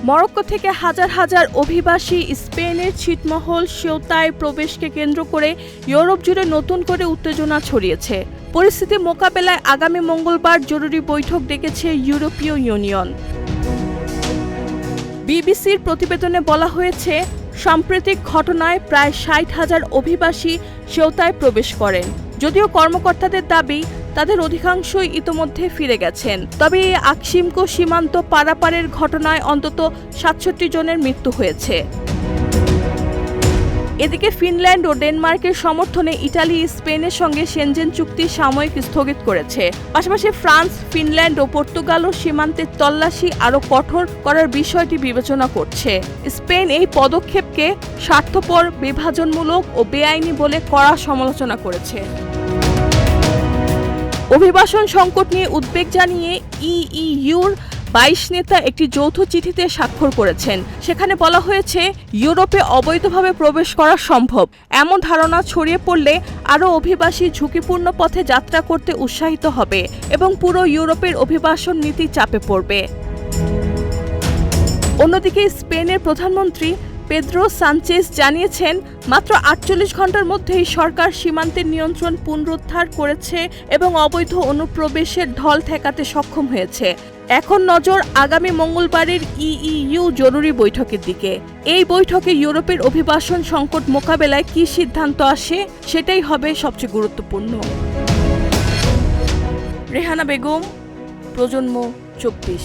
Morocco থেকে হাজার হাজার অভিবাসী স্পেনের ছিটমহল সেউতায় প্রবেশকে কেন্দ্র করে ইউরোপ জুড়ে নতুন করে উত্তেজনা ছড়িয়েছে। পরিস্থিতি মোকাবেলায় আগামী মঙ্গলবার জরুরি বৈঠক ডেকেছে ইউরোপীয় ইউনিয়ন। বিবিসির প্রতিবেদনে বলা হয়েছে, সাম্প্রতিক ঘটনায় প্রায় ৬০,০০০ অভিবাসী সেউতায় প্রবেশ করেন। যদিও কর্মকর্তাদের দাবি তাদের অধিকাংশই ইতোমধ্যে ফিরে গেছেন। তবে এই আকসিমকো সীমান্ত পারাপারের ঘটনায় অন্তত ৬৭ জনের মৃত্যু হয়েছে। এদিকে ফিনল্যান্ড ও ডেনমার্কের সমর্থনে ইতালি স্পেনের সঙ্গে সেনজেন চুক্তি সাময়িক স্থগিত করেছে। পাশাপাশি ফ্রান্স, ফিনল্যান্ড ও পর্তুগালও সীমান্তের তল্লাশি আরও কঠোর করার বিষয়টি বিবেচনা করছে। স্পেন এই পদক্ষেপকে স্বার্থপর, বিভাজনমূলক ও বেআইনি বলে কড়া সমালোচনা করেছে। অভিবাসন সংকট নিয়ে উদ্বেগ জানিয়ে ইইউর ২২ নেতা একটি যৌথ চিঠিতে স্বাক্ষর করেছেন। সেখানে বলা হয়েছে, ইউরোপে অবৈধভাবে প্রবেশ করা সম্ভব এমন ধারণা ছড়িয়ে পড়লে আরও অভিবাসী ঝুঁকিপূর্ণ পথে যাত্রা করতে উৎসাহিত হবে এবং পুরো ইউরোপের অভিবাসন নীতি চাপে পড়বে। অন্যদিকে স্পেনের প্রধানমন্ত্রী পেদ্রো সানচেজ জানিয়েছেন, মাত্র ৪৮ ঘন্টার মধ্যেই সরকার সীমান্তের নিয়ন্ত্রণ পুনরুদ্ধার করেছে এবং অবৈধ অনুপ্রবেশের ঢল ঠেকাতে সক্ষম হয়েছে। এখন নজর আগামী মঙ্গলবারের ইইউ জরুরি বৈঠকের দিকে। এই বৈঠকে ইউরোপের অভিবাসন সংকট মোকাবেলায় কী সিদ্ধান্ত আসে সেটাই হবে সবচেয়ে গুরুত্বপূর্ণ। রেহানা বেগম, প্রজন্ম ২৪।